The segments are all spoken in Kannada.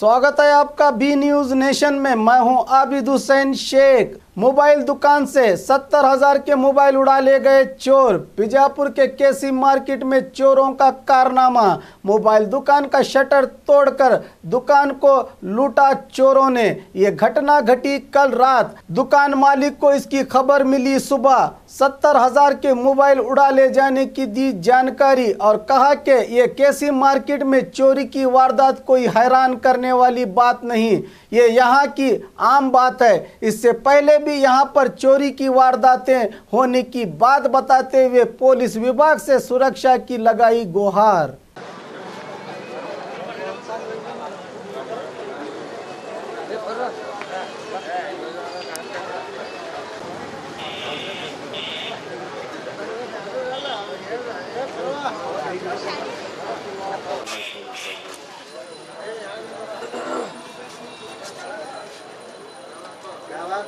स्वागत है आपका बी न्यूज नेशन में। मैं हूं आबिद हुसैन शेख। मोबाइल दुकान से 70,000 के मोबाइल उड़ा ले गए चोर। बीजापुर के केसी मार्केट में चोरों का कारनामा। मोबाइल दुकान का शटर तोड़कर दुकान को लूटा चोरों ने। ये घटना घटी कल रात। दुकान मालिक को इसकी खबर मिली सुबह। 70,000 के मोबाइल उड़ा ले जाने की दी जानकारी और कहा कि ये केसी मार्केट में चोरी की वारदात कोई हैरान करने वाली बात नहीं, ये यहाँ की आम बात है। इससे पहले भी यहाँ पर चोरी की वारदातें होने की बात बताते हुए पुलिस विभाग से सुरक्षा की लगाई गुहार।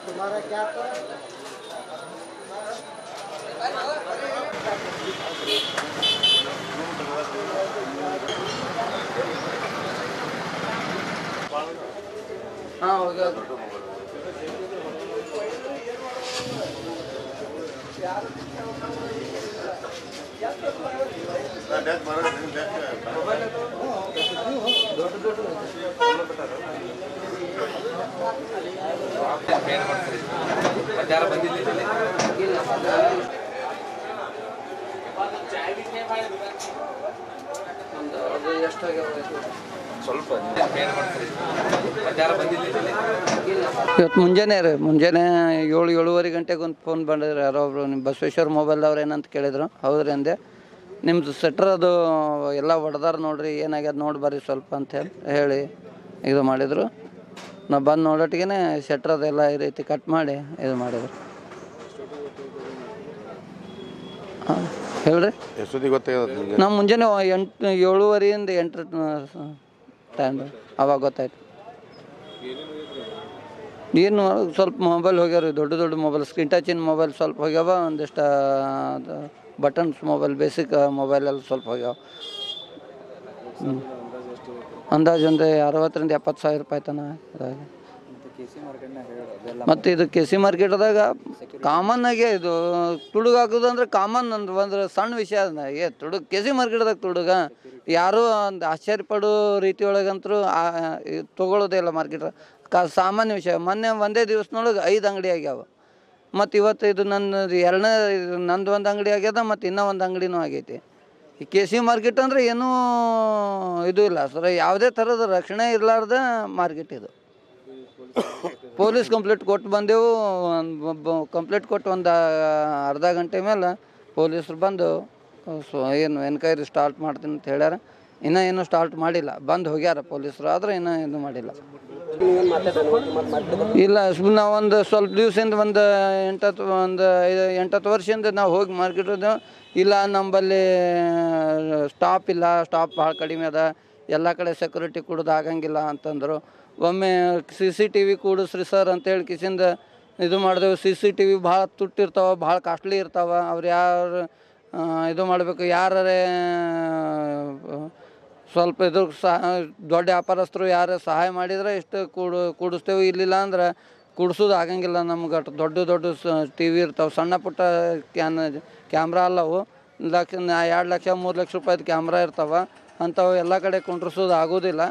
तुम्हारा क्या हाँ हो गया। ಇವತ್ತು ಮುಂಜಾನೆ 7-7:30 ಗಂಟೆಗೆ ಒಂದು ಫೋನ್ ಬಂದಿದ್ರು, ಯಾರೋ ಒಬ್ರು ನಿಮ್ಮ ಬಸವೇಶ್ವರ ಮೊಬೈಲ್ದವ್ರು ಏನಂತ ಕೇಳಿದ್ರು. ಹೌದ್ರಿ ಅಂದೆ. ನಿಮ್ಮದು ಸೆಟ್ರ್ ಅದು ಎಲ್ಲ ಹೊಡೆದಾರ ನೋಡ್ರಿ, ಏನಾಗ್ಯದ ನೋಡಿ ಬರ್ರಿ ಸ್ವಲ್ಪ ಅಂತ ಹೇಳಿ ಇದು ಮಾಡಿದರು. ನಾವು ಬಂದು ನೋಡೋಟ್ಟಿಗೆ ಶೆಟ್ರ್ ಅದೆಲ್ಲ ಈ ರೀತಿ ಕಟ್ ಮಾಡಿ ಇದು ಮಾಡಿದ್ರು. ಹಾಂ ಹೇಳ್ರಿ. ನಾವು ಮುಂಜಾನೆ 7:30 8 ಟೈಮ್ ಅವಾಗ ಗೊತ್ತಾಯ್ತು. ಏನು ಸ್ವಲ್ಪ ಮೊಬೈಲ್ ಹೋಗ್ಯಾವ, ದೊಡ್ಡ ಮೊಬೈಲ್, ಸ್ಕ್ರೀನ್ ಟಚಿನ ಮೊಬೈಲ್ ಸ್ವಲ್ಪ ಹೋಗ್ಯಾವ, ಒಂದಿಷ್ಟು ಬಟನ್ಸ್ ಮೊಬೈಲ್, ಬೇಸಿಕ್ ಮೊಬೈಲೆಲ್ಲ ಸ್ವಲ್ಪ ಹೋಗ್ಯಾವ. ಅಂದಾಜು ಒಂದು 60,000-70,000 ರೂಪಾಯಿ ತನ ಇದಾಗಿ. ಮತ್ತು ಇದು ಕೆಸಿ ಮಾರ್ಕೆಟ್ದಾಗ ಕಾಮನ್ ಆಗಿ ಇದು ತುಡುಗ ಹಾಕೋದು ಅಂದ್ರೆ ಕಾಮನ್ ಒಂದು ಸಣ್ಣ ವಿಷಯ ಅದ. ತುಡುಗ ಕೆಸಿ ಮಾರ್ಕೆಟ್ದಾಗ ತುಡುಗ ಯಾರೂ ಒಂದು ಆಶ್ಚರ್ಯಪಡೋ ರೀತಿ ಒಳಗಂತರೂ ತೊಗೊಳ್ಳೋದೇ ಇಲ್ಲ. ಮಾರ್ಕೆಟ್ ಸಾಮಾನ್ಯ ವಿಷಯ. ಮೊನ್ನೆ ಒಂದೇ ದಿವಸನೊಳಗೆ 5 ಅಂಗಡಿ ಆಗ್ಯಾವ. ಮತ್ತು ಇವತ್ತು ಇದು ನಂದು ಒಂದು ಅಂಗಡಿ ಆಗ್ಯದ, ಮತ್ತು ಇನ್ನೂ ಒಂದು ಅಂಗಡಿನೂ ಆಗೈತಿ. ಈ ಕೆಸಿ ಮಾರ್ಕೆಟ್ ಅಂದರೆ ಏನೂ ಇದು ಇಲ್ಲ ಸರ್, ಯಾವುದೇ ಥರದ ರಕ್ಷಣೆ ಇರಲಾರ್ದ ಮಾರ್ಕೆಟ್ ಇದು. ಪೊಲೀಸ್ ಕಂಪ್ಲೇಂಟ್ ಕೊಟ್ಟು ಬಂದೆವು. ಕಂಪ್ಲೇಂಟ್ ಕೊಟ್ಟು ಒಂದು ಅರ್ಧ ಗಂಟೆ ಮೇಲೆ ಪೊಲೀಸರು ಬಂದು ಏನು ಎನ್ಕ್ವೈರಿ ಸ್ಟಾರ್ಟ್ ಮಾಡ್ತೀನಿ ಅಂತ ಹೇಳ್ಯಾರ. ಇನ್ನೂ ಏನೂ ಸ್ಟಾರ್ಟ್ ಮಾಡಿಲ್ಲ, ಬಂದು ಹೋಗ್ಯಾರ ಪೊಲೀಸರು, ಆದರೆ ಇನ್ನೂ ಏನೂ ಮಾಡಿಲ್ಲ. ಇಲ್ಲ, ನಾವು ಒಂದು ಸ್ವಲ್ಪ ದಿವಸದಿಂದ ಒಂದು 8-10 ವರ್ಷದಿಂದ ನಾವು ಹೋಗಿ ಮಾರ್ಕೆಟ್ ಇಲ್ಲ, ನಮ್ಮಲ್ಲಿ ಸ್ಟಾಪ್ ಇಲ್ಲ, ಸ್ಟಾಪ್ ಭಾಳ ಕಡಿಮೆ ಅದ, ಎಲ್ಲ ಕಡೆ ಸೆಕ್ಯೂರಿಟಿ ಕೊಡೋದು ಆಗಂಗಿಲ್ಲ ಅಂತಂದರು. ಒಮ್ಮೆ CCTV ಕೂಡಿಸ್ರಿ ಸರ್ ಅಂತೇಳಿ ಕಿಸಿಂದ ಇದು ಮಾಡಿದೆವು. CCTV ಭಾಳ ತುಟ್ಟಿರ್ತಾವೆ, ಭಾಳ ಕಾಸ್ಟ್ಲಿ ಇರ್ತಾವೆ. ಅವ್ರು ಯಾರು ಇದು ಮಾಡಬೇಕು, ಯಾರೇ ಸ್ವಲ್ಪ ಇದು ದೊಡ್ಡ ವ್ಯಾಪಾರಸ್ಥರು ಯಾರು ಸಹಾಯ ಮಾಡಿದರೆ ಇಷ್ಟು ಕೂಡಿಸ್ತೇವೆ, ಇಲ್ಲಿಲ್ಲ ಅಂದ್ರೆ ಕೂಡಿಸೋದು ಆಗಂಗಿಲ್ಲ. ನಮ್ಗೆ ದೊಡ್ಡ TV ಇರ್ತಾವೆ, ಸಣ್ಣ ಪುಟ್ಟ ಕ್ಯಾಮ್ರಾ ಅಲ್ಲವು. 1 ಲಕ್ಷ 2 ಲಕ್ಷ 3 ಲಕ್ಷ ರೂಪಾಯಿದು ಕ್ಯಾಮ್ರಾ ಇರ್ತಾವೆ. ಅಂಥವು ಎಲ್ಲ ಕಡೆ ಕುಂಡ್ರಿಸೋದು ಆಗೋದಿಲ್ಲ.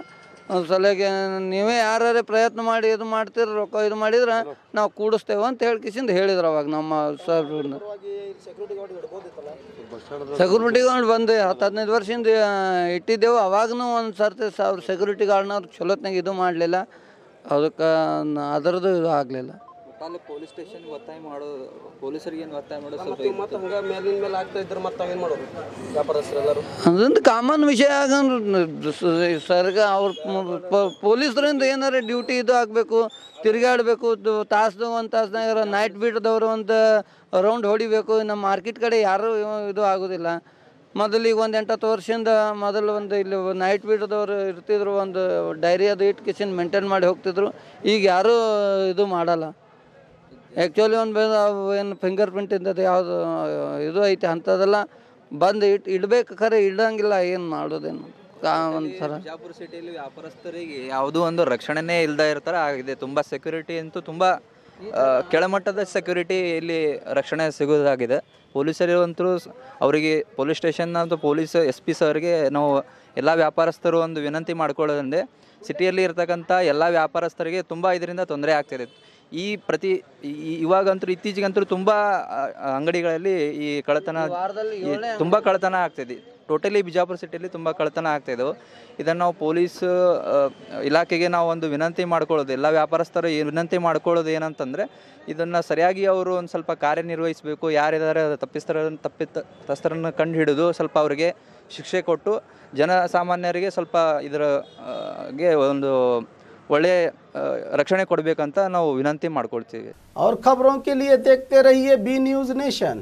ಒಂದು ಸಲಗೆ ನೀವೇ ಯಾರೇ ಪ್ರಯತ್ನ ಮಾಡಿ ಇದು ಮಾಡ್ತೀರ, ರೊಕ್ಕ ಇದು ಮಾಡಿದ್ರೆ ನಾವು ಕೂಡಿಸ್ತೇವೆ ಅಂತ ಹೇಳಿಕಿಸಿಂದ ಹೇಳಿದ್ರು. ಅವಾಗ ನಮ್ಮ ಸರ್ ಸೆಕ್ಯೂರಿಟಿ ಗಾರ್ಡ್ ಬಂದು 10-15 ವರ್ಷದಿಂದ ಇಟ್ಟಿದ್ದೆವು. ಅವಾಗೂ ಒಂದು ಸರ್ತಿ ಅವ್ರು ಸೆಕ್ಯೂರಿಟಿ ಗಾರ್ಡ್ನ ಅವ್ರು ಚಲೋತ್ನಾಗ ಇದು ಮಾಡಲಿಲ್ಲ. ಅದಕ್ಕೆ ಅದರದ್ದು ಇದು ಆಗಲಿಲ್ಲ. ಪೊಲೀಸ್ ಸ್ಟೇಷನ್ಗೆ ಒತ್ತಾಯ ಮಾಡೋದು, ಪೊಲೀಸರಿಗೆ ಏನು ಒತ್ತಾಯ ಮಾಡೋದು ಮತ್ತು ಹಂಗೆ ಮೇಲಿನ ಮೇಲೆ ಆಗ್ತಾ ಇದ್ರೆ ಮತ್ತೆ ಏನು ಮಾಡೋದು ವ್ಯಾಪಾರಸ್ಥರೆಲ್ಲರೂ? ಅದೊಂದು ಕಾಮನ್ ವಿಷಯ ಸರ್ಗ ಅವ್ರ ಪೊಲೀಸರಿಂದ ಏನಾರ ಡ್ಯೂಟಿ ಇದು ಆಗಬೇಕು, ತಿರುಗಾಡಬೇಕು. ಒಂದು ತಾಸ್ನಾಗ ನೈಟ್ ಬೀಟ್ದವರು ಒಂದು ರೌಂಡ್ ಹೊಡಿಬೇಕು. ನಮ್ಮ ಮಾರ್ಕೆಟ್ ಕಡೆ ಯಾರೂ ಇದು ಆಗೋದಿಲ್ಲ. ಮೊದಲು ಈಗ ಒಂದು 8-10 ವರ್ಷದಿಂದ ಮೊದಲು ಒಂದು ಇಲ್ಲಿ ನೈಟ್ ಬೀಟ್ದವರು ಇರ್ತಿದ್ರು, ಒಂದು ಡೈರಿ ಅದು ಇಟ್ಟು ಕಿಸಿನ್ ಮೇಂಟೈನ್ ಮಾಡಿ ಹೋಗ್ತಿದ್ರು. ಈಗ ಯಾರೂ ಇದು ಮಾಡಲ್ಲ. ಆ್ಯಕ್ಚುಲಿ ಒಂದು ಏನು ಫಿಂಗರ್ ಪ್ರಿಂಟ್ ಇಂಥದ್ದು ಯಾವುದು ಇದು ಐತೆ ಅಂಥದ್ದೆಲ್ಲ ಬಂದು ಇಡಬೇಕು, ಖರೆ ಇಡಂಗಿಲ್ಲ. ಏನು ಮಾಡೋದೇನು ಒಂಥರ ಬಿಜಾಪುರ ಸಿಟಿಯಲ್ಲಿ ವ್ಯಾಪಾರಸ್ಥರಿಗೆ ಯಾವುದೋ ಒಂದು ರಕ್ಷಣೆನೇ ಇಲ್ಲದೆ ಇರ್ತಾರೆ ಆಗಿದೆ. ತುಂಬ ಸೆಕ್ಯೂರಿಟಿ ಅಂತೂ ತುಂಬ ಕೆಳಮಟ್ಟದ ಸೆಕ್ಯೂರಿಟಿ ಇಲ್ಲಿ ರಕ್ಷಣೆ ಸಿಗೋದಾಗಿದೆ. ಪೊಲೀಸರು ಅಂತೂ ಅವರಿಗೆ ಪೊಲೀಸ್ ಸ್ಟೇಷನ್ ಅಂತ ಪೊಲೀಸ್ SP ಸರ್ಗೆ ನಾವು ಎಲ್ಲ ವ್ಯಾಪಾರಸ್ಥರು ಒಂದು ವಿನಂತಿ ಮಾಡ್ಕೊಳ್ಳೋದಂದ್ರೆ ಸಿಟಿಯಲ್ಲಿ ಇರ್ತಕ್ಕಂಥ ಎಲ್ಲ ವ್ಯಾಪಾರಸ್ಥರಿಗೆ ತುಂಬ ಇದರಿಂದ ತೊಂದರೆ ಆಗ್ತಿದೆ. ಇವಾಗಂತೂ ಇತ್ತೀಚೆಗಂತೂ ತುಂಬ ಅಂಗಡಿಗಳಲ್ಲಿ ಈ ಕಳ್ಳತನ ತುಂಬ ಕಳ್ಳತನ ಆಗ್ತಿದೆ. ಟೋಟಲಿ ಬಿಜಾಪುರ ಸಿಟಿಯಲ್ಲಿ ತುಂಬ ಕಳ್ಳತನ ಆಗ್ತಾಯಿದ್ದವು. ಇದನ್ನು ನಾವು ಪೊಲೀಸ್ ಇಲಾಖೆಗೆ ನಾವು ಒಂದು ವಿನಂತಿ ಮಾಡ್ಕೊಳ್ಳೋದು, ಎಲ್ಲ ವ್ಯಾಪಾರಸ್ಥರು ವಿನಂತಿ ಮಾಡ್ಕೊಳ್ಳೋದು ಏನಂತಂದರೆ ಇದನ್ನು ಸರಿಯಾಗಿ ಅವರು ಒಂದು ಸ್ವಲ್ಪ ಕಾರ್ಯನಿರ್ವಹಿಸಬೇಕು. ಯಾರಿದ್ದಾರೆ ತಪ್ಪಿತಸ್ಥರನ್ನು ಕಂಡು ಹಿಡಿದು ಸ್ವಲ್ಪ ಅವರಿಗೆ ಶಿಕ್ಷೆ ಕೊಟ್ಟು ಜನಸಾಮಾನ್ಯರಿಗೆ ಸ್ವಲ್ಪ ಇದರಗೆ ಒಂದು ಒಳ್ಳೆ ರಕ್ಷಣೆ ಕೊಡಬೇಕಂತ ನಾವು ವಿನಂತಿ ಮಾಡ್ಕೊಳ್ತೀವಿ. और खबरों के लिए देखते रहिए बी न्यूज़ नेशन।